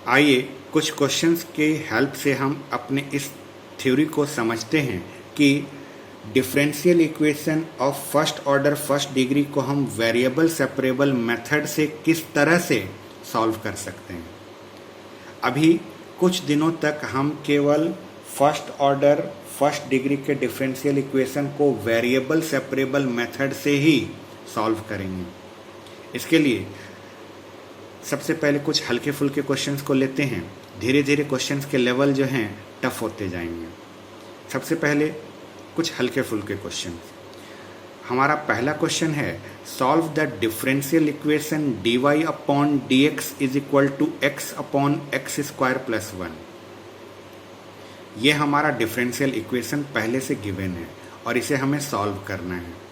आइए कुछ क्वेश्चंस के हेल्प से हम अपने इस थ्योरी को समझते हैं कि differential equation of first order first degree को हम वेरिएबल सेपरेबल मेथड से किस तरह से सॉल्व कर सकते हैं। अभी कुछ दिनों तक हम केवल फर्स्ट ऑर्डर फर्स्ट डिग्री के डिफरेंशियल इक्वेशन को वेरिएबल सेपरेबल मेथड से ही सॉल्व करेंगे। इसके लिए सबसे पहले कुछ हल्के फुल्के क्वेश्चंस को लेते हैं। धीरे धीरे क्वेश्चंस के लेवल जो हैं टफ होते जाएंगे। सबसे पहले कुछ हल्के फुल्के क्वेश्चन। हमारा पहला क्वेश्चन है solve the differential equation dy upon dx is equal to x upon x square plus 1। ये हमारा डिफरेंशियल इक्वेशन पहले से गिवन है और इसे हमें सॉल्व करना है।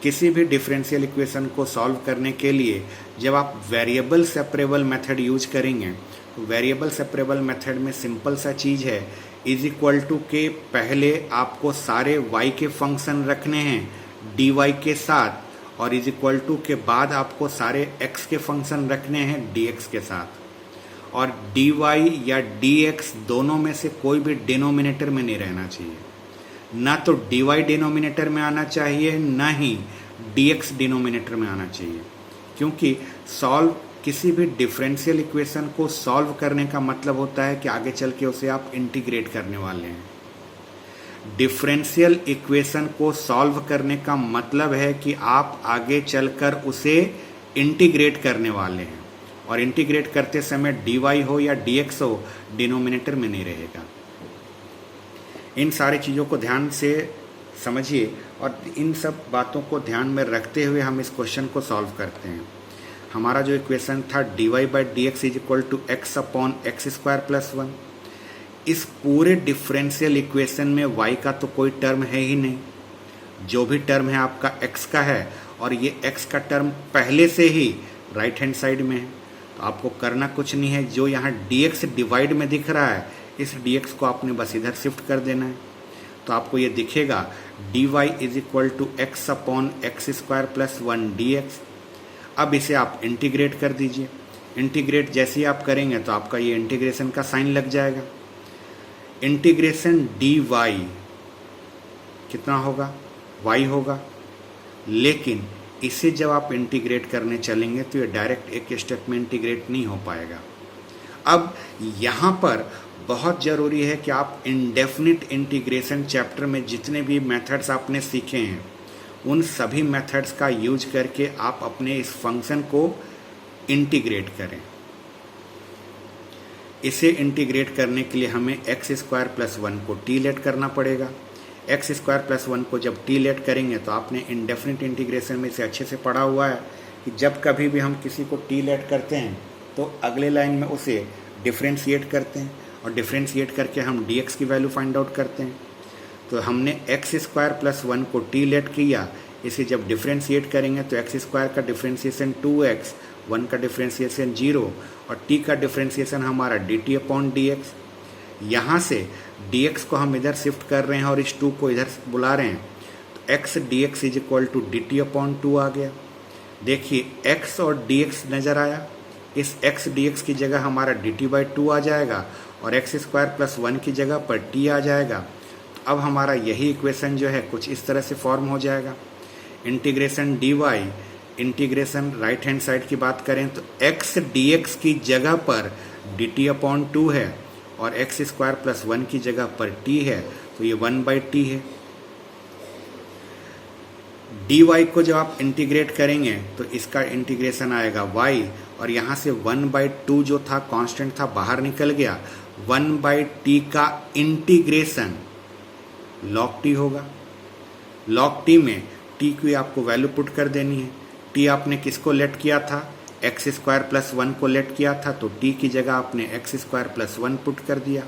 किसी भी डिफरेंशियल इक्वेशन को सॉल्व करने के लिए जब आप वेरिएबल सेपरेबल मेथड यूज करेंगे तो वेरिएबल सेपरेबल मेथड में सिंपल सा चीज़ है इज इक्वल टू के पहले आपको सारे y के फंक्शन रखने हैं dy के साथ और इज इक्वल टू के बाद आपको सारे x के फंक्शन रखने हैं dx के साथ। और dy या dx दोनों में से कोई भी डिनोमिनेटर में नहीं रहना चाहिए। ना तो dy डिनोमिनेटर में आना चाहिए ना ही dx डिनोमिनेटर में आना चाहिए, क्योंकि सॉल्व किसी भी डिफरेंशियल इक्वेशन को सॉल्व करने का मतलब होता है कि आगे चल के उसे आप इंटीग्रेट करने वाले हैं। डिफरेंशियल इक्वेशन को सॉल्व करने का मतलब है कि आप आगे चलकर उसे इंटीग्रेट करने वाले हैं और इंटीग्रेट करते समय dy हो या dx हो डिनोमिनेटर में नहीं रहेगा। इन सारी चीज़ों को ध्यान से समझिए और इन सब बातों को ध्यान में रखते हुए हम इस क्वेश्चन को सॉल्व करते हैं। हमारा जो इक्वेशन था dy by d x is equal to x upon x square plus 1। इस पूरे डिफरेंशियल इक्वेशन में y का तो कोई टर्म है ही नहीं। जो भी टर्म है आपका x का है और ये x का टर्म पहले से ही राइट हैंड साइड में है, तो आपको करना कुछ नहीं है। जो यहाँ dx डिवाइड में दिख रहा है इस dx को आपने बस इधर शिफ्ट कर देना है, तो आपको ये दिखेगा dy is equal to x upon x square plus 1 dx। अब इसे आप इंटीग्रेट कर दीजिए। इंटीग्रेट जैसे ही आप करेंगे तो आपका ये इंटीग्रेशन का साइन लग जाएगा। इंटीग्रेशन dy कितना होगा, y होगा, लेकिन इसे जब आप इंटीग्रेट करने चलेंगे तो ये डायरेक्ट एक स्टेप में इंटीग्रेट नहीं हो पाएगा। अब यहाँ पर बहुत ज़रूरी है कि आप इंडेफिनिट इंटीग्रेशन चैप्टर में जितने भी मेथड्स आपने सीखे हैं उन सभी मेथड्स का यूज करके आप अपने इस फंक्शन को इंटीग्रेट करें। इसे इंटीग्रेट करने के लिए हमें एक्स स्क्वायर प्लस 1 को टी लेट करना पड़ेगा। एक्स स्क्वायर प्लस 1 को जब टी लेट करेंगे तो आपने इंडेफिनिट इंटीग्रेशन में इसे अच्छे से पढ़ा हुआ है कि जब कभी भी हम किसी को टी लेट करते हैं तो अगले लाइन में उसे डिफ्रेंशिएट करते हैं और डिफ्रेंशिएट करके हम dx की वैल्यू फाइंड आउट करते हैं। तो हमने एक्स स्क्वायर प्लस 1 को टी लेट किया, इसे जब डिफ्रेंशिएट करेंगे तो एक्स स्क्वायर का डिफ्रेंशिएशन 2x, 1 का डिफ्रेंशिएशन 0 और t का डिफ्रेंशिएशन हमारा dt अपॉन dx। यहाँ से dx को हम इधर शिफ्ट कर रहे हैं और इस 2 को इधर बुला रहे हैं, तो x dx is equal to dt upon 2 आ गया। देखिए x और dx नज़र आया, इस x dx की जगह हमारा dt बाई 2 आ जाएगा और एक्स स्क्वायर प्लस 1 की जगह पर t आ जाएगा। अब हमारा यही इक्वेशन जो है कुछ इस तरह से फॉर्म हो जाएगा। Integration dy, integration right hand side की बात करें तो x dx की जगह पर dt अपॉन 2 है और एक्स स्क्वायर प्लस 1 की जगह पर t है, तो ये 1 बाई टी है। dy को जब आप इंटीग्रेट करेंगे तो इसका इंटीग्रेशन आएगा y और यहाँ से 1 बाई 2 जो था कांस्टेंट था बाहर निकल गया। 1 बाई टी का इंटीग्रेशन log t होगा। log t में t की आपको वैल्यू पुट कर देनी है। t आपने किसको लेट किया था, एक्स स्क्वायर प्लस 1 को लेट किया था, तो t की जगह आपने एक्स स्क्वायर प्लस 1 पुट कर दिया।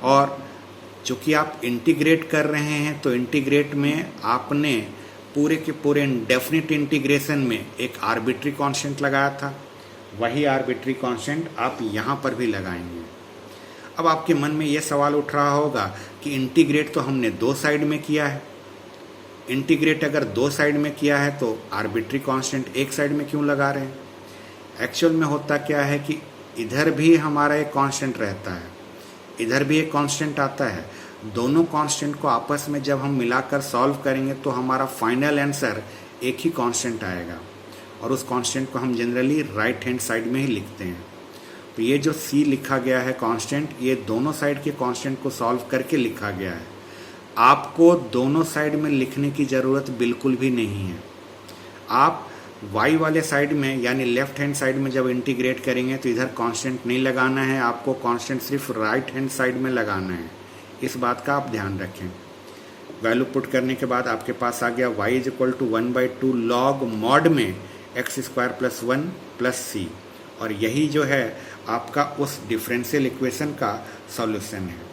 और चूँकि आप इंटीग्रेट कर रहे हैं तो इंटीग्रेट में आपने पूरे के पूरे इंडेफिनिट इंटीग्रेशन में एक आर्बिट्री कांस्टेंट लगाया था, वही आर्बिट्री कांस्टेंट आप यहाँ पर भी लगाएंगे। अब आपके मन में ये सवाल उठ रहा होगा कि इंटीग्रेट तो हमने दो साइड में किया है, इंटीग्रेट अगर दो साइड में किया है तो आर्बिट्री कांस्टेंट एक साइड में क्यों लगा रहे हैं। एक्चुअल में होता क्या है कि इधर भी हमारा एक कांस्टेंट रहता है, इधर भी एक कांस्टेंट आता है। दोनों कांस्टेंट को आपस में जब हम मिलाकर सॉल्व करेंगे तो हमारा फाइनल आंसर एक ही कांस्टेंट आएगा, और उस कांस्टेंट को हम जनरली राइट हैंड साइड में ही लिखते हैं। तो ये जो C लिखा गया है कांस्टेंट, ये दोनों साइड के कांस्टेंट को सॉल्व करके लिखा गया है। आपको दोनों साइड में लिखने की ज़रूरत बिल्कुल भी नहीं है। आप y वाले साइड में यानी लेफ्ट हैंड साइड में जब इंटीग्रेट करेंगे तो इधर कांस्टेंट नहीं लगाना है, आपको कांस्टेंट सिर्फ राइट हैंड साइड में लगाना है। इस बात का आप ध्यान रखें। वैल्यू पुट करने के बाद आपके पास आ गया y is equal to 1/2 log mod में x² + 1 + c, और यही जो है आपका उस डिफरेंशियल इक्वेशन का सॉल्यूशन है।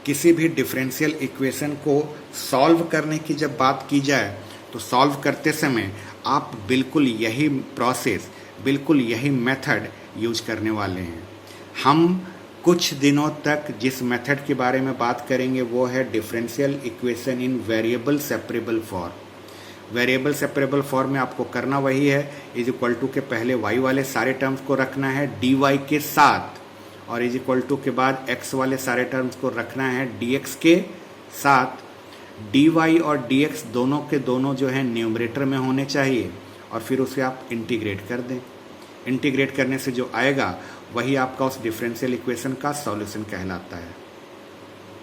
किसी भी डिफरेंशियल इक्वेशन को सॉल्व करने की जब बात की जाए तो सॉल्व करते समय आप बिल्कुल यही प्रोसेस, बिल्कुल यही मेथड यूज करने वाले हैं। हम कुछ दिनों तक जिस मेथड के बारे में बात करेंगे वो है differential equation in variable separable form. Variable separable form में आपको करना वही है, इज इक्वल टू के पहले y वाले सारे टर्म्स को रखना है dy के साथ, और इज इक्वल टू के बाद x वाले सारे टर्म्स को रखना है dx के साथ। dy और dx दोनों के दोनों जो है न्यूमरेटर में होने चाहिए, और फिर उसे आप इंटीग्रेट कर दें। इंटीग्रेट करने से जो आएगा वही आपका उस डिफरेंशियल इक्वेशन का सॉल्यूशन कहलाता है।